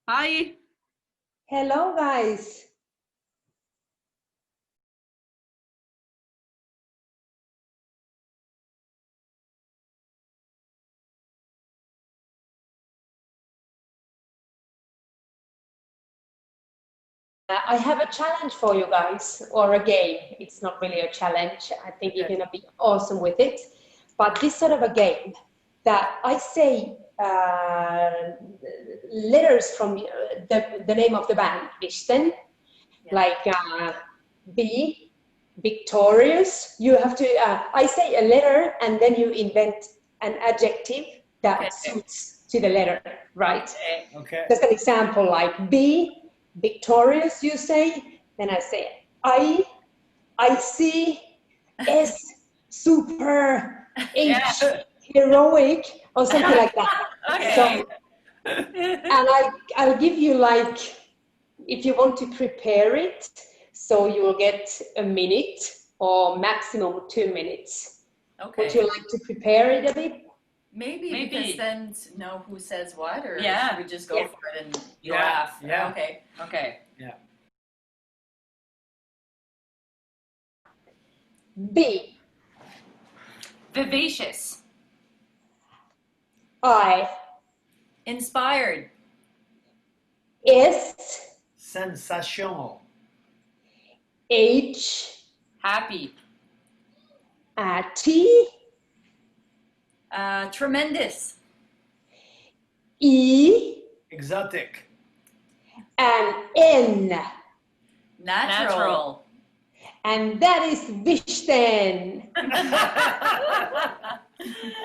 Hi. Hello, guys. I have a challenge for you guys, or a game. It's not really a challenge. I think you're going to be awesome with it. But this sort of a game that I say letters from the name of the band, Vishtén, like B, victorious. You have to, I say a letter and then you invent an adjective that suits to the letter, right? Okay. Just an example, like B, victorious, you say, then I say I see, S, super, H, heroic, or something like that. So, and I'll give you like, if you want to prepare it, so you will get a minute or maximum 2 minutes. Okay. Would you like to prepare it a bit? Maybe because then to know who says what, or should we just go for it and Yeah. laugh? Yeah. Okay. Yeah. B, Vivacious. I, Inspired. S, Sensational. H, Happy. T, Tremendous. E, Exotic. and N. Natural. And that is Vishtén.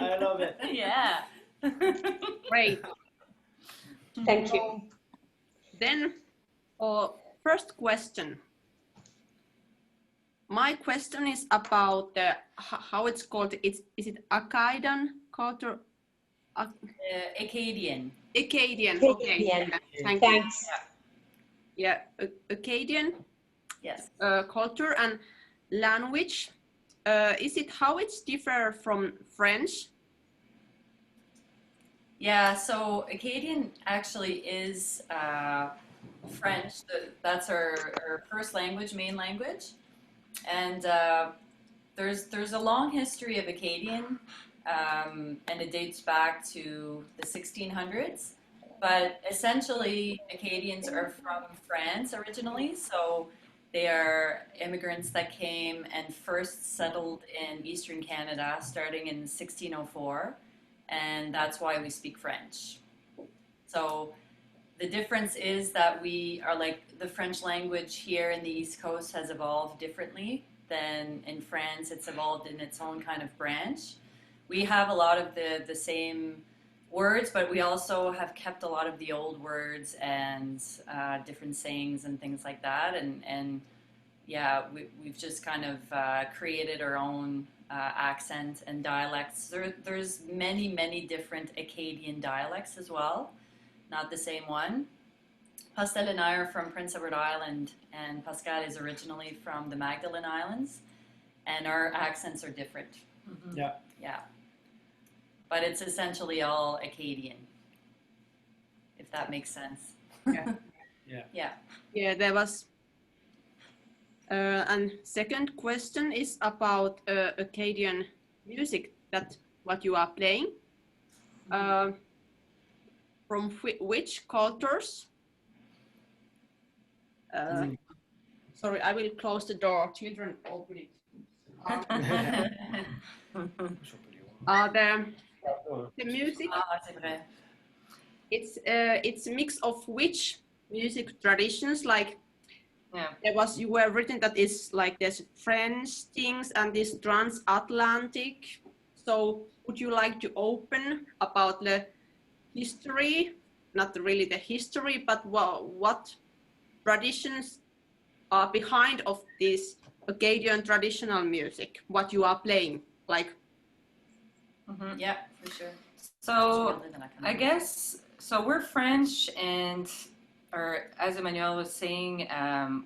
I love it. Yeah. Great. Thank you. Then, first question. My question is about how it's called. Is it Acadian culture? Acadian. Acadian. Okay. Acadian. Thank Thanks. you. Yeah, Acadian Yes. culture and language. Is it how it's differ from French? Yeah, so Acadian actually is French. That's our first language, main language. And there's a long history of Acadian, and it dates back to the 1600s. But essentially, Acadians are from France originally, so they are immigrants that came and first settled in Eastern Canada starting in 1604, and that's why we speak French. So the difference is that we are like the French language here in the East Coast has evolved differently than in France. It's evolved in its own kind of branch. We have a lot of the same words, but we also have kept a lot of the old words and different sayings and things like that. And yeah, we've just kind of created our own accent and dialects. There's many different Acadian dialects as well, not the same one. Pascal and I are from Prince Edward Island, and Pascal is originally from the Magdalen Islands, and our accents are different. Mm-hmm. Yeah. Yeah. But it's essentially all Acadian, if that makes sense. Yeah. Yeah, there was. And second question is about Acadian music. That what you are playing. From which cultures? Sorry, I will close the door. Children, open it. The music. It's a mix of which music traditions, like you were written that is like there's French things and this transatlantic. So would you like to open about the history, not really the history, but what traditions are behind of this Acadian traditional music, what you are playing, like? Mm-hmm. Yeah, for sure. So I guess, so we're French, and or as Emmanuel was saying,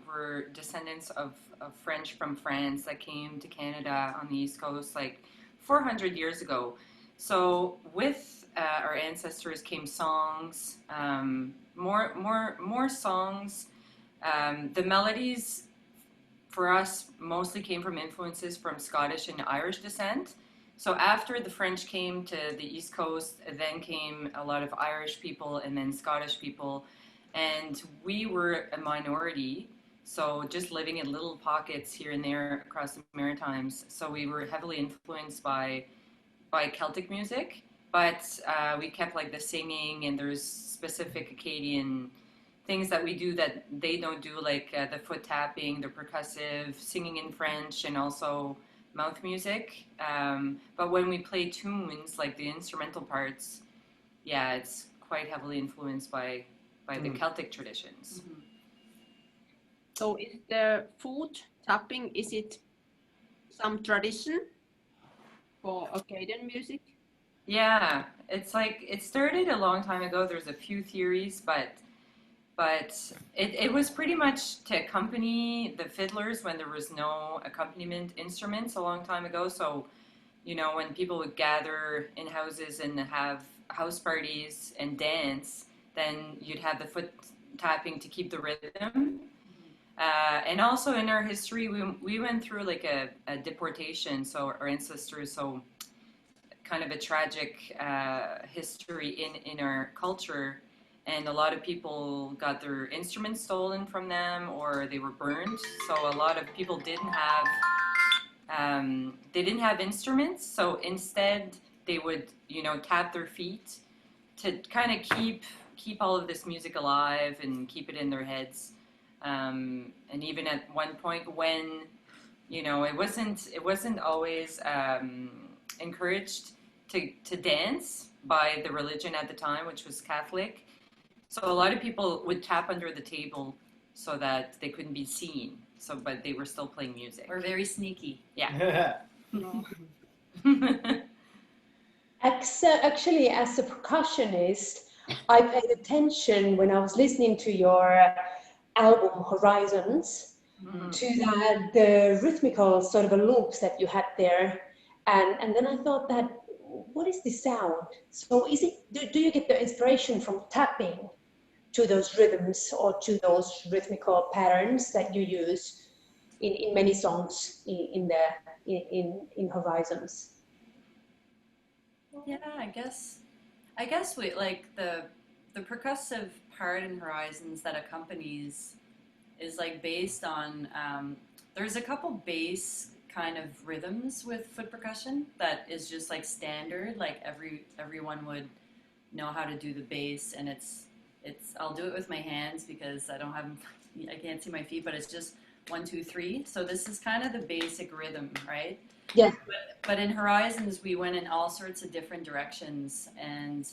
we're descendants of French from France that came to Canada on the East Coast like 400 years ago. So with our ancestors came songs, more songs. The melodies for us mostly came from influences from Scottish and Irish descent. So after the French came to the East Coast, then came a lot of Irish people and then Scottish people, and we were a minority. So just living in little pockets here and there across the Maritimes. So we were heavily influenced by Celtic music, but we kept like the singing, and there's specific Acadian things that we do that they don't do, like the foot tapping, the percussive, singing in French, and also mouth music. But when we play tunes, like the instrumental parts, yeah, it's quite heavily influenced by the Celtic traditions. Mm-hmm. So is the foot tapping, is it some tradition for Acadian music? Yeah, it's like, it started a long time ago. There's a few theories, but it was pretty much to accompany the fiddlers when there was no accompaniment instruments a long time ago. So, you know, when people would gather in houses and have house parties and dance, then you'd have the foot tapping to keep the rhythm. And also in our history, we went through like a deportation, so our ancestors, so kind of a tragic history in our culture, and a lot of people got their instruments stolen from them, or they were burned. So a lot of people didn't have instruments. So instead, they would, you know, tap their feet to kind of keep all of this music alive and keep it in their heads. And even at one point when, you know, it wasn't always encouraged to dance by the religion at the time, which was Catholic. So a lot of people would tap under the table so that they couldn't be seen. So, but they were still playing music. We're very sneaky. Yeah. Actually, as a percussionist, I paid attention when I was listening to your album Horizons, to the rhythmical sort of a loops that you had there, and then I thought that, what is this sound? So is it, do you get the inspiration from tapping to those rhythms or to those rhythmical patterns that you use in many songs in Horizons? Yeah, I guess we like the percussive part in Horizons that accompanies is like based on there's a couple bass kind of rhythms with foot percussion that is just like standard, like everyone would know how to do the bass, and it's I'll do it with my hands because I can't see my feet, but it's just 1, 2, 3. So this is kind of the basic rhythm, right? Yeah. But in Horizons, we went in all sorts of different directions, and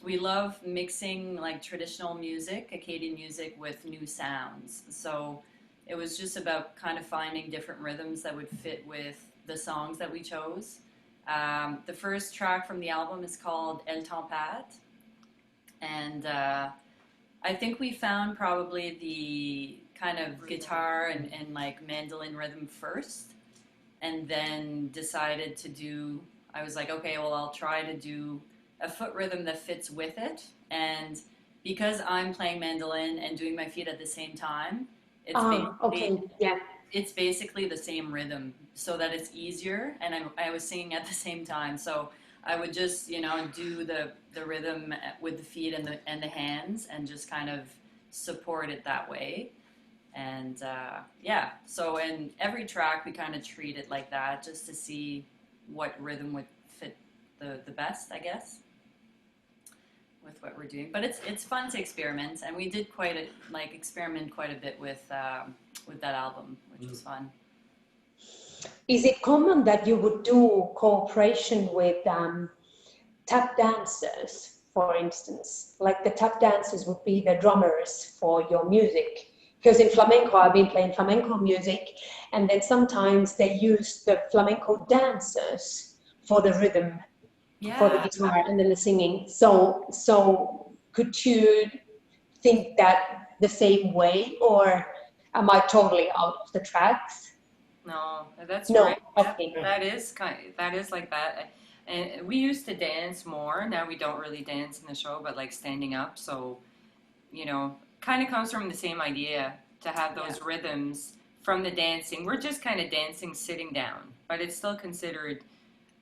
we love mixing like traditional music, Acadian music, with new sounds. So it was just about kind of finding different rhythms that would fit with the songs that we chose. The first track from the album is called El Tempête, and I think we found probably the kind of guitar and like mandolin rhythm first, and then decided to do, I was like, okay, well, I'll try to do a foot rhythm that fits with it. And because I'm playing mandolin and doing my feet at the same time, it's basically the same rhythm, so that it's easier. And I was singing at the same time, so I would just, you know, do the rhythm with the feet and the hands, and just kind of support it that way. And yeah, so in every track we kind of treat it like that, just to see what rhythm would fit the best, I guess, with what we're doing. But it's fun to experiment, and we did experiment quite a bit with that album, which was fun. Is it common that you would do cooperation with tap dancers, for instance? Like the tap dancers would be the drummers for your music? Because in flamenco, I've been playing flamenco music, and then sometimes they use the flamenco dancers for the rhythm, for the guitar, and then the singing. So could you think that the same way, or am I totally out of the tracks? No, that's no, right. Okay. That is like that. And we used to dance more. Now we don't really dance in the show, but like standing up. So, you know, kind of comes from the same idea to have those rhythms from the dancing. We're just kind of dancing sitting down, but it's still considered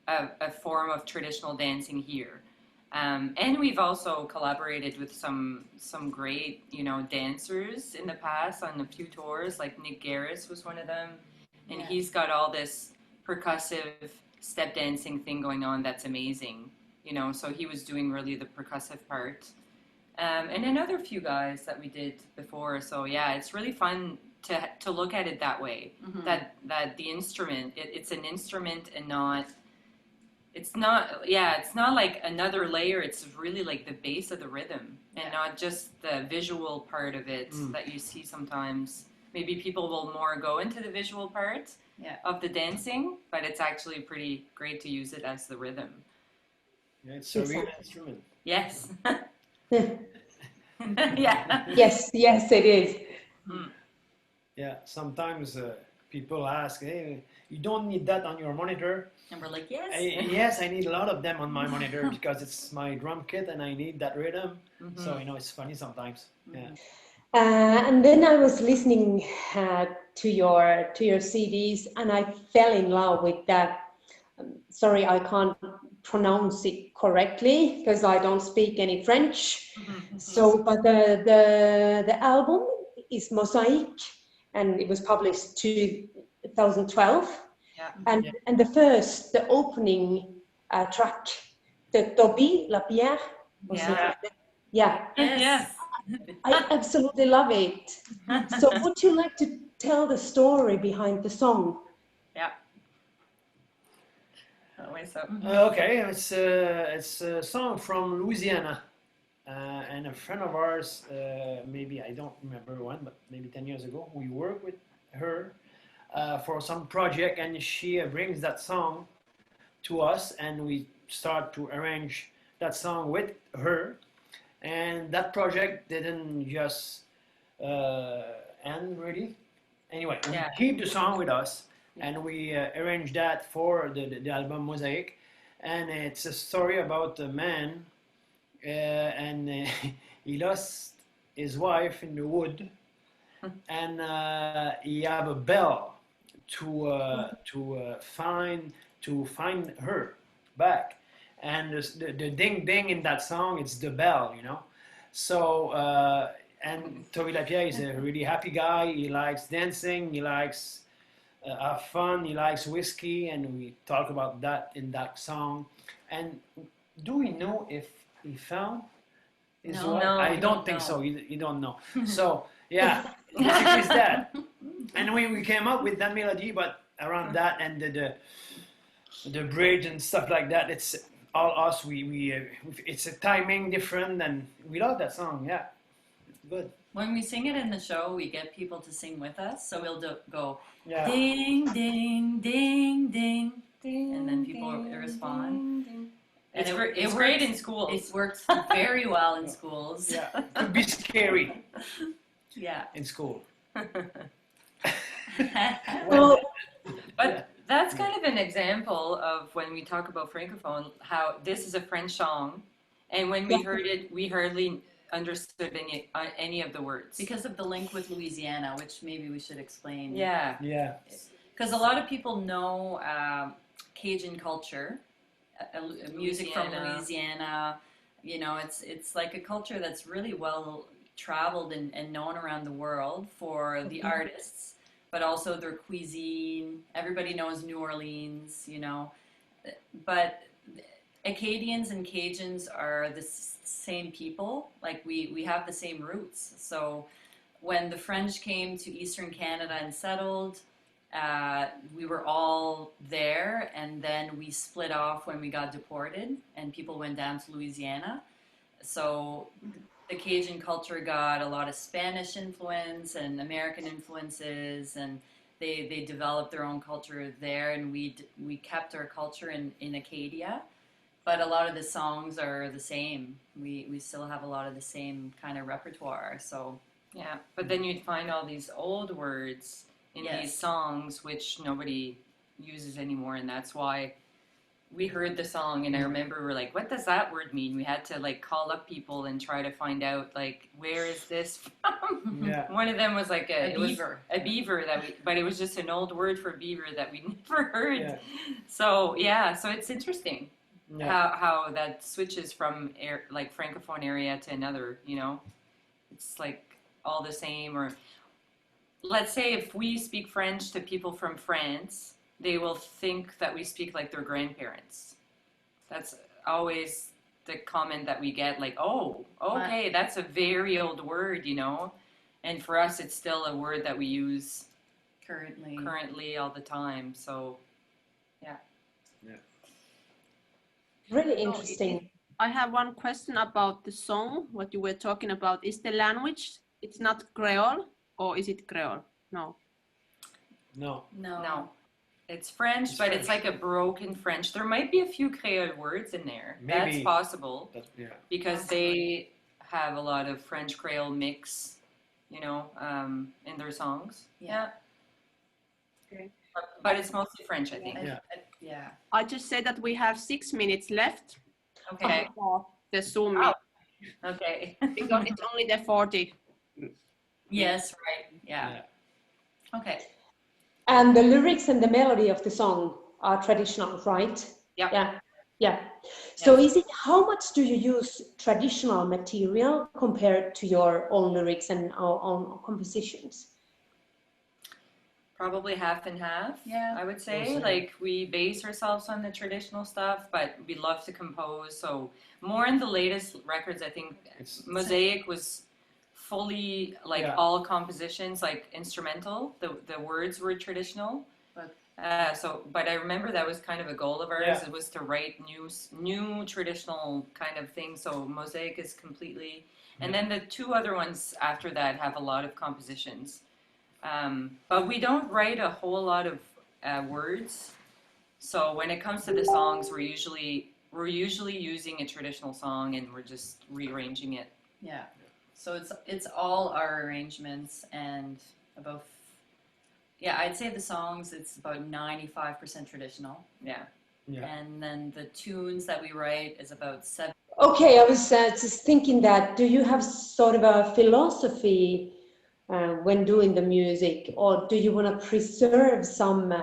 a form of traditional dancing here. And we've also collaborated with some great, you know, dancers in the past on a few tours. Like Nick Garris was one of them, and he's got all this percussive step dancing thing going on that's amazing. You know, so he was doing really the percussive part. And another few guys that we did before. So yeah, it's really fun to look at it that way. Mm-hmm. That the instrument, it's an instrument and not. It's not like another layer. It's really like the base of the rhythm and not just the visual part of it that you see sometimes. Maybe people will more go into the visual part of the dancing, but it's actually pretty great to use it as the rhythm. Yeah, it's a real instrument. Yes. Yes, it is. Mm. Yeah, sometimes people ask, hey, you don't need that on your monitor. And we're like, yes. Yes, I need a lot of them on my monitor because it's my drum kit and I need that rhythm. Mm-hmm. So, you know, it's funny sometimes. Yeah. And then I was listening to your CDs and I fell in love with that. Sorry, I can't pronounce it correctly because I don't speak any French. Mm-hmm. So, but the album is Mosaic and it was published 2012. Yeah. And the opening track, the Toby La Pierre. Yes. I absolutely love it. So would you like to tell the story behind the song? Yeah. Okay, it's a song from Louisiana. And a friend of ours, maybe, I don't remember when, but maybe 10 years ago, we worked with her for some project, and she brings that song to us, and we start to arrange that song with her. And that project didn't just end really. Anyway, we keep the song with us, and we arranged that for the album Mosaic. And it's a story about a man, and he lost his wife in the wood, and he have a bell to find her back. And the ding ding in that song, it's the bell, you know. So and Toby Lapierre is a really happy guy. He likes dancing. He likes have fun. He likes whiskey, and we talk about that in that song. And do we know if he found his wife? No, I don't think so. You don't know. So yeah, basically it's that. And we came up with that melody, but around that and the bridge and stuff like that, it's all us. It's a timing different, and we love that song. Yeah, it's good. When we sing it in the show, we get people to sing with us. So we'll go ding, ding, ding, ding, ding, and then people respond. And it's great in schools. It works very well in schools. Yeah, it could be scary. Yeah. In school. Well, but that's kind of an example of when we talk about Francophone, how this is a French song, and when we heard it, we hardly understood any of the words. Because of the link with Louisiana, which maybe we should explain. Yeah. Because a lot of people know Cajun culture, music from Louisiana. You know, it's like a culture that's really well traveled and known around the world for the artists, but also their cuisine. Everybody knows New Orleans, you know, but Acadians and Cajuns are the same people. Like we have the same roots. So when the French came to Eastern Canada and settled, we were all there, and then we split off when we got deported and people went down to Louisiana. So the Cajun culture got a lot of Spanish influence and American influences, and they developed their own culture there, and we kept our culture in Acadia. But a lot of the songs are the same. We still have a lot of the same kind of repertoire. So yeah, but then you'd find all these old words in these songs which nobody uses anymore, and that's why we heard the song, and I remember we're like, what does that word mean? We had to like call up people and try to find out like, where is this from? Yeah. One of them was like A beaver. A beaver but it was just an old word for beaver that we never heard. Yeah. So so it's interesting how that switches from like Francophone area to another, you know. It's like all the same. Or let's say if we speak French to people from France, they will think that we speak like their grandparents. That's always the comment that we get, like, oh, okay, that's a very old word, you know. And for us, it's still a word that we use currently all the time. So, yeah. Really interesting. I have one question about the song, what you were talking about. Is the language, it's not Creole, or is it Creole? No. No. It's French, but it's like a broken French. There might be a few Creole words in there. Maybe. That's possible. Yeah. Because they have a lot of French Creole mix, you know, in their songs. Yeah. Okay. But it's mostly French, I think. Yeah. I just say that we have 6 minutes left Okay. for the Zoom Oh. meeting, Okay. because it's only the 40. Yes, right. Yeah. Okay. And the lyrics and the melody of the song are traditional, right? Yeah. Yeah. So how much do you use traditional material compared to your own lyrics and own compositions? Probably half and half. Yeah. I would say. Like we base ourselves on the traditional stuff, but we love to compose. So more in the latest records, I think Mosaic was fully like all compositions, like instrumental. The words were traditional. But I remember that was kind of a goal of ours. It was to write new traditional kind of things. So Mosaic is completely, and then the two other ones after that have a lot of compositions. But we don't write a whole lot of words. So when it comes to the songs, we're usually using a traditional song and we're just rearranging it. Yeah. So it's all our arrangements, and about I'd say the songs, it's about 95% traditional. Yeah. And then the tunes that we write is about 7. Okay, I was just thinking that, do you have sort of a philosophy when doing the music, or do you want to preserve some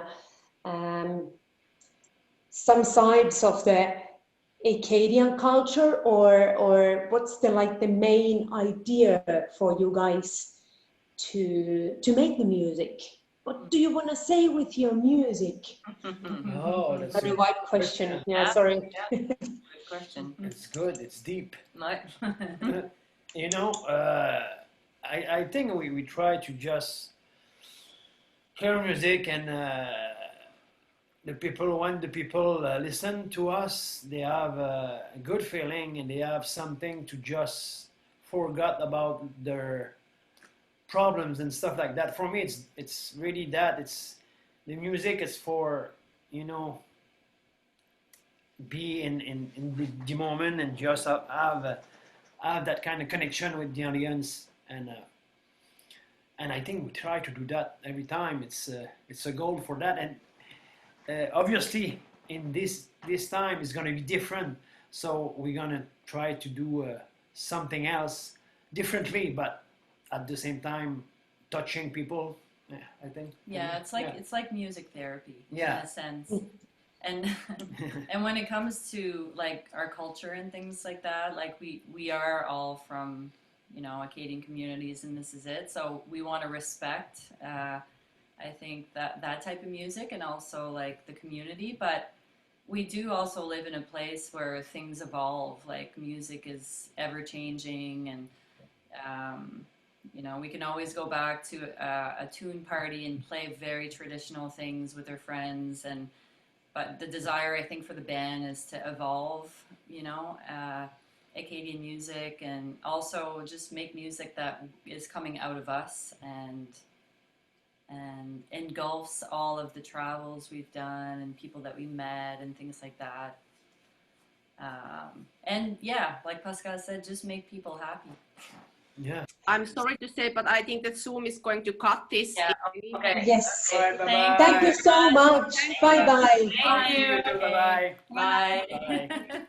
sides of the Acadian culture, or what's the main idea for you guys to make the music? What do you want to say with your music? Oh, that's Very wide question. Yeah, sorry. Good question. It's good. It's deep. Like, You know, I think we try to just hear music, and when the people listen to us, they have a good feeling, and they have something to just forget about their problems and stuff like that. For me, it's really that. It's the music is for, you know, be in the moment and just have that kind of connection with the audience, and I think we try to do that every time. It's a goal for that, and obviously in this time is going to be different, so we're going to try to do something else differently, but at the same time touching people. I think. Yeah, it's like music therapy in a sense. And and when it comes to like our culture and things like that, like we are all from, you know, Acadian communities, and this is it. So we want to respect, I think, that type of music, and also like the community. But we do also live in a place where things evolve. Like music is ever changing, and you know, we can always go back to a tune party and play very traditional things with our friends, but the desire, I think, for the band is to evolve, you know, Acadian music, and also just make music that is coming out of us and engulfs all of the travels we've done and people that we met and things like that. And yeah, like Pascal said, just make people happy. Yeah. I'm sorry to say, but I think that Zoom is going to cut this. Yeah. Okay. Yes. All right, bye-bye. Thank you so much. Bye-bye. Thank you. Bye-bye. Bye. Bye.